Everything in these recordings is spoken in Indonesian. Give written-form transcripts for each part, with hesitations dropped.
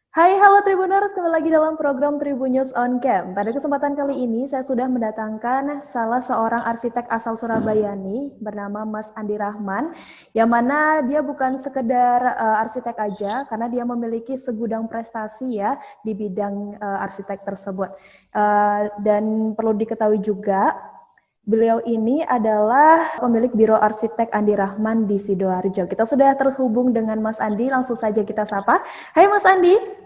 Hai, halo Tribuners, kembali lagi dalam program Tribun News on Cam. Pada kesempatan kali ini, saya sudah mendatangkan salah seorang arsitek asal Surabaya nih, bernama Mas Andi Rahman, yang mana dia bukan sekedar arsitek aja, karena dia memiliki segudang prestasi ya di bidang arsitek tersebut. Dan perlu diketahui juga, beliau ini adalah pemilik Biro Arsitek Andi Rahman di Sidoarjo. Kita sudah terhubung dengan Mas Andi, langsung saja kita sapa. Hai Mas Andi.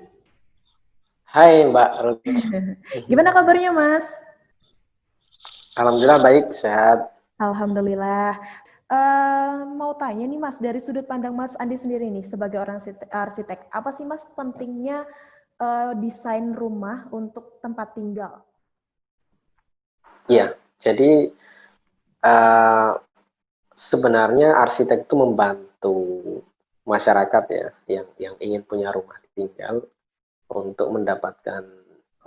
Hai Mbak Ruth. Gimana kabarnya, Mas? Alhamdulillah baik, sehat. Alhamdulillah. Mau tanya nih, Mas, dari sudut pandang Mas Andi sendiri nih, sebagai orang arsitek, apa sih, Mas, pentingnya desain rumah untuk tempat tinggal? Ya, jadi eh, sebenarnya arsitek itu membantu masyarakat ya, yang ingin punya rumah tinggal untuk mendapatkan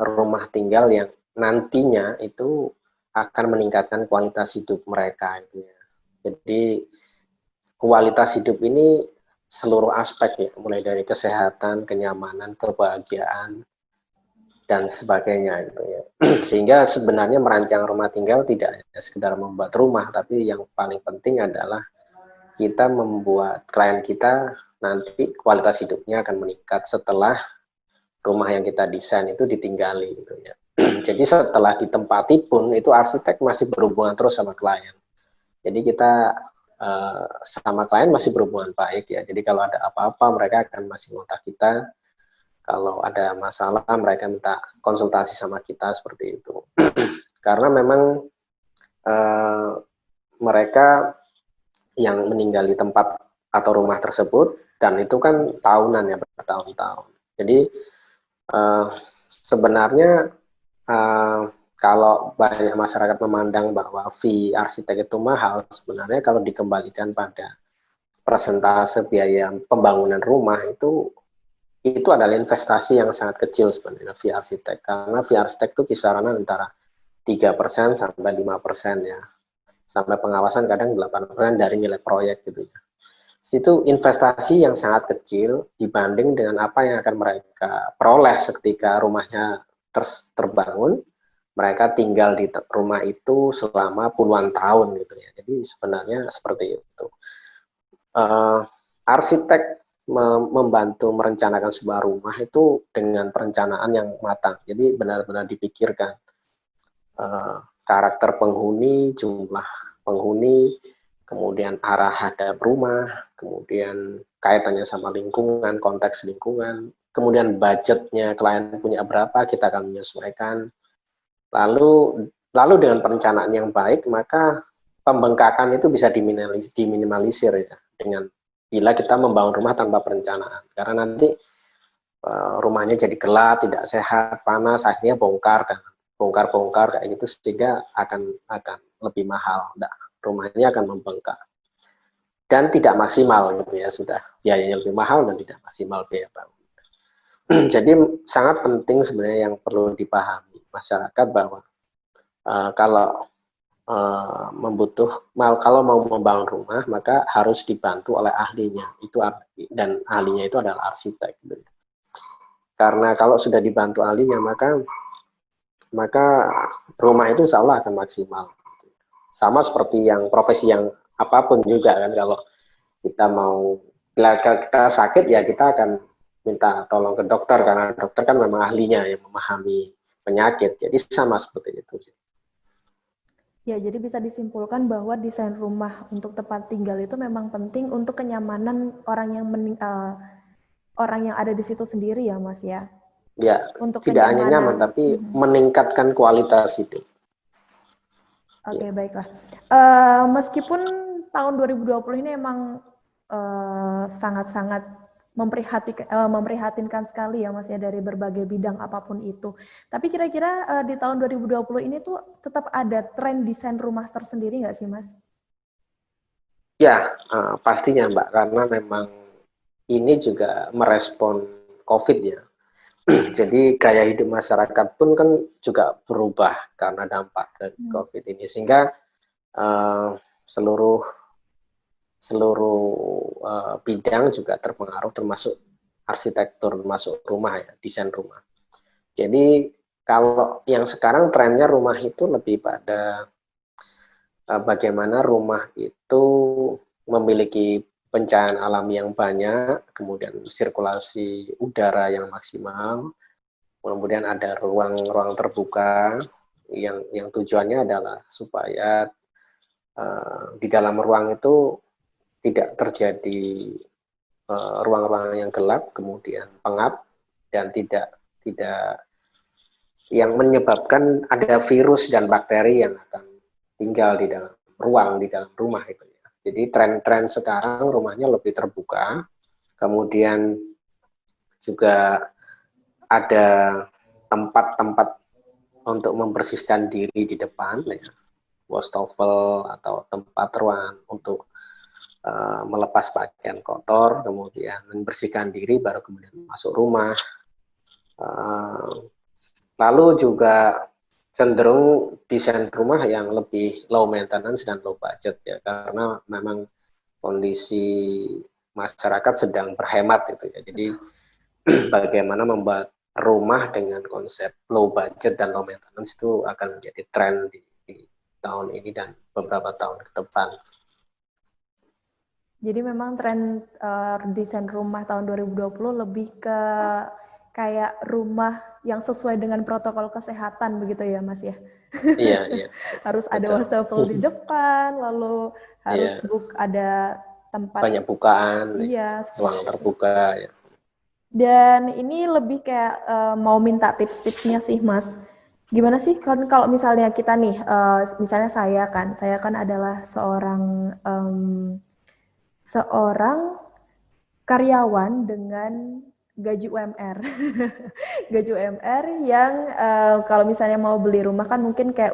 rumah tinggal yang nantinya itu akan meningkatkan kualitas hidup mereka. Gitu ya. Jadi kualitas hidup ini seluruh aspek ya, mulai dari kesehatan, kenyamanan, kebahagiaan, dan sebagainya gitu ya. Sehingga sebenarnya merancang rumah tinggal tidak hanya sekedar membuat rumah, tapi yang paling penting adalah kita membuat klien kita nanti kualitas hidupnya akan meningkat setelah rumah yang kita desain itu ditinggali gitu ya. Jadi setelah ditempati pun itu arsitek masih berhubungan terus sama klien. Jadi kita sama klien masih berhubungan baik ya. Jadi kalau ada apa-apa mereka akan masih kontak kita, kalau ada masalah mereka minta konsultasi sama kita seperti itu. Karena memang eh, mereka yang meninggal di tempat atau rumah tersebut dan itu kan tahunan ya, bertahun-tahun. Jadi eh, sebenarnya eh, kalau banyak masyarakat memandang bahwa fee arsitek itu mahal, sebenarnya kalau dikembalikan pada persentase biaya pembangunan rumah itu adalah investasi yang sangat kecil sebenarnya fee arsitek, karena fee arsitek itu kisaran antara 3% sampai 5% ya, sampai pengawasan kadang 8% dari nilai proyek gitu ya. Itu investasi yang sangat kecil dibanding dengan apa yang akan mereka peroleh ketika rumahnya terbangun, mereka tinggal di rumah itu selama puluhan tahun gitu ya. Jadi sebenarnya seperti itu. uh, Arsitek membantu merencanakan sebuah rumah itu dengan perencanaan yang matang. Jadi benar-benar dipikirkan karakter penghuni, jumlah penghuni, kemudian arah hadap rumah, kemudian kaitannya sama lingkungan, konteks lingkungan, kemudian budgetnya klien punya berapa, kita akan menyesuaikan. Lalu dengan perencanaan yang baik, maka pembengkakan itu bisa diminimalisir ya, dengan bila kita membangun rumah tanpa perencanaan. Karena nanti rumahnya jadi gelap, tidak sehat, panas, akhirnya bongkar kayak gitu, sehingga akan lebih mahal. Nah, rumahnya akan membengkak dan tidak maksimal gitu ya, sudah biayanya lebih mahal dan tidak maksimal biaya bangun. Jadi sangat penting sebenarnya yang perlu dipahami masyarakat bahwa kalau kalau mau membangun rumah maka harus dibantu oleh ahlinya itu, dan ahlinya itu adalah arsitek gitu. Karena kalau sudah dibantu ahlinya maka rumah itu insya Allah akan maksimal. Sama seperti yang profesi yang apapun juga kan, kalau kita mau, bila kita sakit ya kita akan minta tolong ke dokter karena dokter kan memang ahlinya yang memahami penyakit. Jadi sama seperti itu sih. Ya, jadi bisa disimpulkan bahwa desain rumah untuk tempat tinggal itu memang penting untuk kenyamanan orang yang ada di situ sendiri ya, Mas ya. Ya, Untuk tidak hanya nyaman kenyamanan. tapi meningkatkan kualitas hidup. Oke, Ya. baiklah. Meskipun tahun 2020 ini emang sangat-sangat memprihatinkan sekali ya Mas ya, dari berbagai bidang apapun itu. Tapi kira-kira di tahun 2020 ini tuh tetap ada tren desain rumah tersendiri nggak sih, Mas? Ya, pastinya Mbak, karena memang ini juga merespon COVID ya. Jadi gaya hidup masyarakat pun kan juga berubah karena dampak dari COVID ini, sehingga uh, seluruh seluruh bidang juga terpengaruh, termasuk arsitektur masuk rumah ya, desain rumah. Jadi kalau yang sekarang trennya rumah itu lebih pada bagaimana rumah itu memiliki pencahayaan alam yang banyak, kemudian sirkulasi udara yang maksimal, kemudian ada ruang-ruang terbuka yang tujuannya adalah supaya di dalam ruang itu tidak terjadi ruang-ruang yang gelap, kemudian pengap, dan tidak yang menyebabkan ada virus dan bakteri yang akan tinggal di dalam ruang, di dalam rumah itu ya. Jadi tren-tren sekarang rumahnya lebih terbuka, kemudian juga ada tempat-tempat untuk membersihkan diri di depan ya, wastafel atau tempat ruangan untuk melepas pakaian kotor, kemudian membersihkan diri, baru kemudian masuk rumah. Lalu juga cenderung desain rumah yang lebih low maintenance dan low budget ya, karena memang kondisi masyarakat sedang berhemat gitu ya. Jadi bagaimana membuat rumah dengan konsep low budget dan low maintenance itu akan menjadi tren di tahun ini dan beberapa tahun ke depan. Jadi memang tren desain rumah tahun 2020 lebih ke kayak rumah yang sesuai dengan protokol kesehatan begitu ya Mas ya? Iya, iya. Harus ada wastafel di depan, lalu harus ada tempat banyak bukaan, iya, ruang terbuka ya. Dan ini lebih kayak mau minta tips-tipsnya sih Mas. Gimana sih kan kalau misalnya kita nih, misalnya saya kan adalah seorang karyawan dengan gaji UMR. Gaji UMR yang kalau misalnya mau beli rumah kan mungkin kayak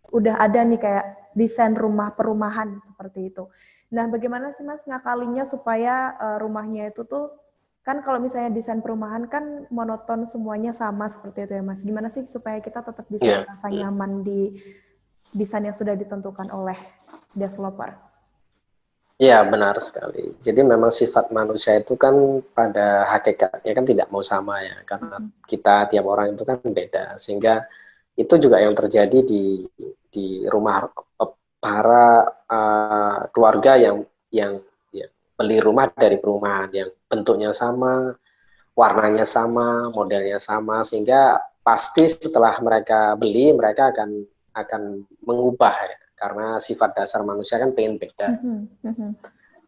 udah ada nih kayak desain rumah perumahan seperti itu. Nah, bagaimana sih Mas ngakalinya supaya rumahnya itu tuh kan kalau misalnya desain perumahan kan monoton semuanya sama seperti itu ya Mas. Gimana sih supaya kita tetap bisa merasa nyaman di desain yang sudah ditentukan oleh developer? Ya, benar sekali. Jadi memang sifat manusia itu kan pada hakikatnya kan tidak mau sama ya, karena kita tiap orang itu kan beda, sehingga itu juga yang terjadi di rumah para keluarga yang beli rumah dari perumahan yang bentuknya sama, warnanya sama, modelnya sama, sehingga pasti setelah mereka beli mereka akan mengubah ya, karena sifat dasar manusia kan pengen beda.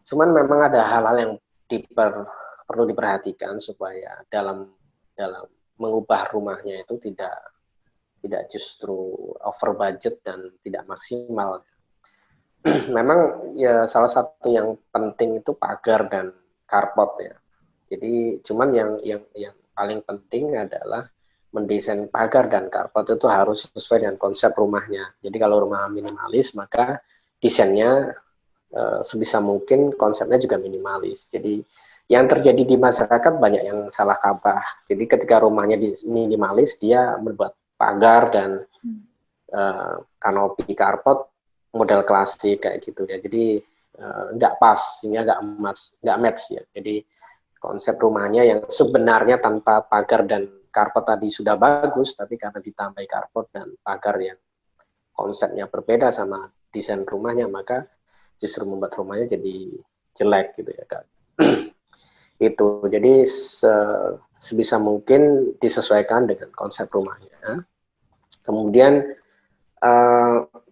Cuman memang ada hal-hal yang perlu diperhatikan supaya dalam mengubah rumahnya itu tidak justru over budget dan tidak maksimal. Memang ya salah satu yang penting itu pagar dan carport ya. Jadi cuman yang paling penting adalah mendesain pagar dan carport itu harus sesuai dengan konsep rumahnya. Jadi kalau rumah minimalis maka desainnya sebisa mungkin konsepnya juga minimalis. Jadi yang terjadi di masyarakat banyak yang salah kaprah. Jadi ketika rumahnya minimalis dia membuat pagar dan kanopi carport model klasik kayak gitu ya. Jadi nggak pas, sehingga nggak match ya. Jadi konsep rumahnya yang sebenarnya tanpa pagar dan carport tadi sudah bagus, tapi karena ditambah carport dan pagar yang konsepnya berbeda sama desain rumahnya, maka justru membuat rumahnya jadi jelek gitu ya Kak. Itu jadi sebisa mungkin disesuaikan dengan konsep rumahnya. Kemudian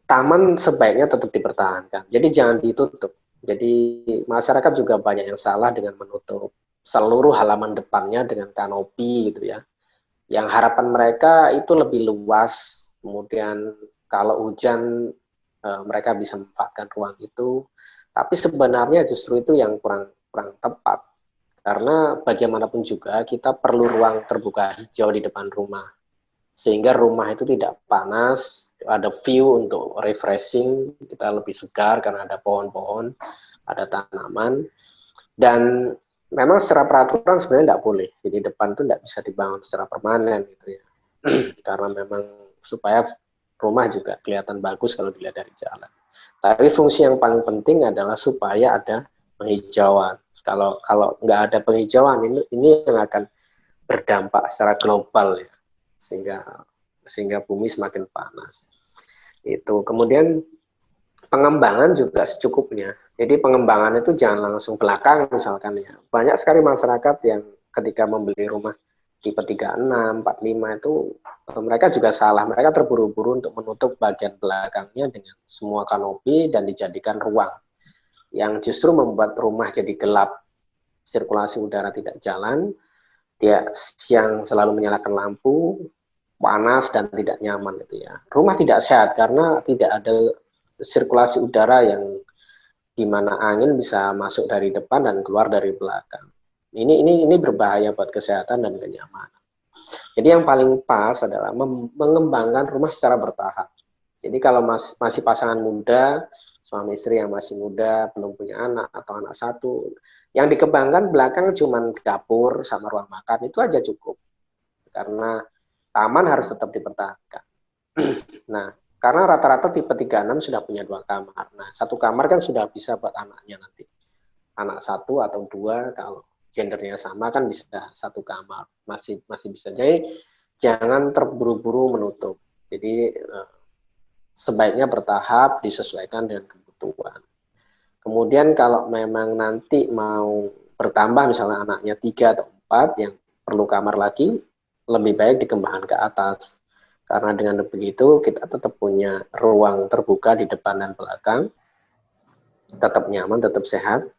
taman sebaiknya tetap dipertahankan, jadi jangan ditutup. Jadi masyarakat juga banyak yang salah dengan menutup seluruh halaman depannya dengan kanopi gitu ya, yang harapan mereka itu lebih luas, kemudian kalau hujan mereka bisa memanfaatkan ruang itu, tapi sebenarnya justru itu yang kurang tepat, karena bagaimanapun juga kita perlu ruang terbuka hijau di depan rumah, sehingga rumah itu tidak panas, ada view untuk refreshing, kita lebih segar karena ada pohon-pohon, ada tanaman, dan memang secara peraturan sebenarnya tidak boleh, jadi depan itu tidak bisa dibangun secara permanen gitu ya, karena memang supaya rumah juga kelihatan bagus kalau dilihat dari jalan. Tapi fungsi yang paling penting adalah supaya ada penghijauan. Kalau kalau nggak ada penghijauan ini yang akan berdampak secara global ya, sehingga bumi semakin panas. Itu kemudian pengembangan juga secukupnya. Jadi pengembangan itu jangan langsung belakang misalkan ya. Banyak sekali masyarakat yang ketika membeli rumah tipe 36, 45 itu mereka juga salah. Mereka terburu-buru untuk menutup bagian belakangnya dengan semua kanopi dan dijadikan ruang yang justru membuat rumah jadi gelap, sirkulasi udara tidak jalan, dia siang selalu menyalakan lampu, panas dan tidak nyaman itu ya. Rumah tidak sehat karena tidak ada sirkulasi udara yang dimana angin bisa masuk dari depan dan keluar dari belakang. Ini berbahaya buat kesehatan dan kenyamanan. Jadi yang paling pas adalah mengembangkan rumah secara bertahap. Jadi kalau masih pasangan muda, suami istri yang masih muda, belum punya anak atau anak satu, yang dikembangkan belakang cuma dapur sama ruang makan, itu aja cukup. Karena taman harus tetap dipertahankan. Nah, karena rata-rata tipe 36 sudah punya 2 kamar. Nah, 1 kamar kan sudah bisa buat anaknya nanti. Anak 1 atau 2, kalau gendernya sama kan bisa 1 kamar. Masih bisa. Jadi jangan terburu-buru menutup. Jadi sebaiknya bertahap, disesuaikan dengan kebutuhan. Kemudian kalau memang nanti mau bertambah misalnya anaknya 3 atau 4 yang perlu kamar lagi, lebih baik dikembangkan ke atas. Karena dengan begitu kita tetap punya ruang terbuka di depan dan belakang, tetap nyaman, tetap sehat,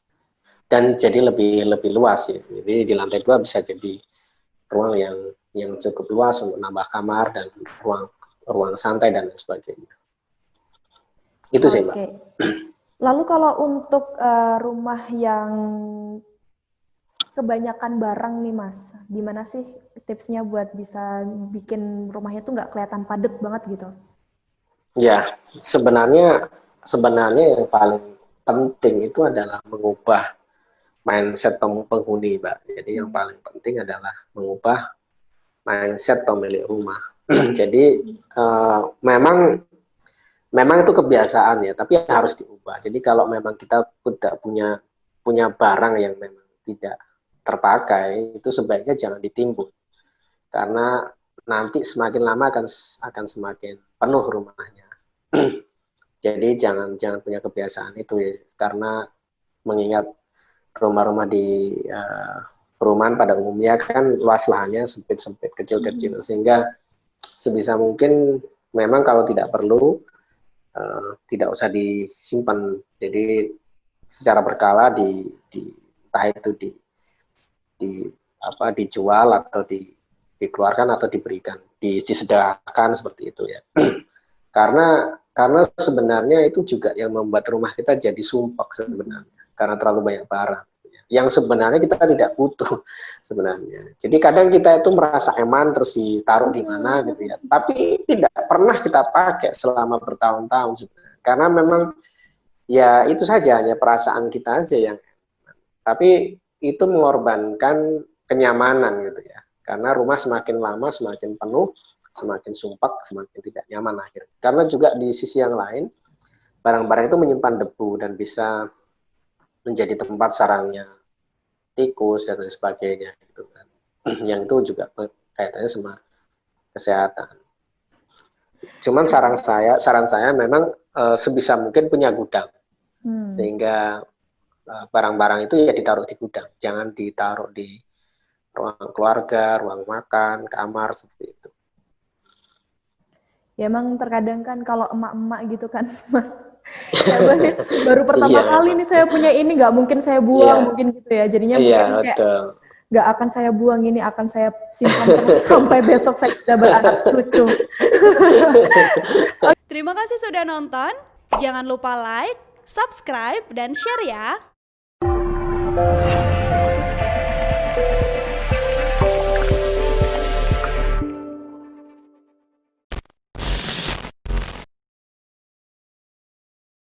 dan jadi lebih luas ya. Jadi di lantai 2 bisa jadi ruang yang cukup luas untuk nambah kamar dan ruang santai dan lain sebagainya. Itu sih, Mbak. Lalu kalau untuk rumah yang kebanyakan barang nih Mas, gimana sih tipsnya buat bisa bikin rumahnya tuh nggak kelihatan padat banget gitu? Ya, sebenarnya yang paling penting itu adalah mengubah mindset penghuni, Mbak. Jadi yang paling penting adalah mengubah mindset pemilik rumah. Jadi memang itu kebiasaan ya, tapi harus diubah. Jadi kalau memang kita tidak punya barang yang memang tidak terpakai, itu sebaiknya jangan ditimbun. Karena nanti semakin lama akan semakin penuh rumahnya. Jadi jangan punya kebiasaan itu ya, karena mengingat rumah-rumah di perumahan pada umumnya kan luas lahannya sempit-sempit, kecil-kecil, sehingga sebisa mungkin memang kalau tidak perlu tidak usah disimpan. Jadi secara berkala entah itu dijual atau dikeluarkan atau diberikan, disedekahkan seperti itu ya. Karena sebenarnya itu juga yang membuat rumah kita jadi sumpek sebenarnya, karena terlalu banyak barang yang sebenarnya kita tidak butuh sebenarnya. Jadi kadang kita itu merasa eman terus ditaruh di mana gitu ya, tapi tidak pernah kita pakai selama bertahun-tahun sebenarnya. Karena memang ya itu saja, hanya perasaan kita aja yang, tapi itu mengorbankan kenyamanan gitu ya. Karena rumah semakin lama semakin penuh, semakin sumpek, semakin tidak nyaman akhirnya. Karena juga di sisi yang lain, barang-barang itu menyimpan debu dan bisa menjadi tempat sarangnya tikus dan lain sebagainya gitu kan. Yang itu juga kaitannya sama kesehatan. Cuman saran saya memang sebisa mungkin punya gudang. Sehingga barang-barang itu ya ditaruh di gudang, jangan ditaruh di ruang keluarga, ruang makan, kamar seperti itu. Ya emang terkadang kan kalau emak-emak gitu kan Mas, baru pertama kali nih saya punya ini, nggak mungkin saya buang, mungkin gitu ya. Jadinya mungkin kayak nggak akan saya buang ini, akan saya simpan terus sampai besok saya sudah beranak cucu. Terima kasih sudah nonton. Jangan lupa like, subscribe, dan share ya.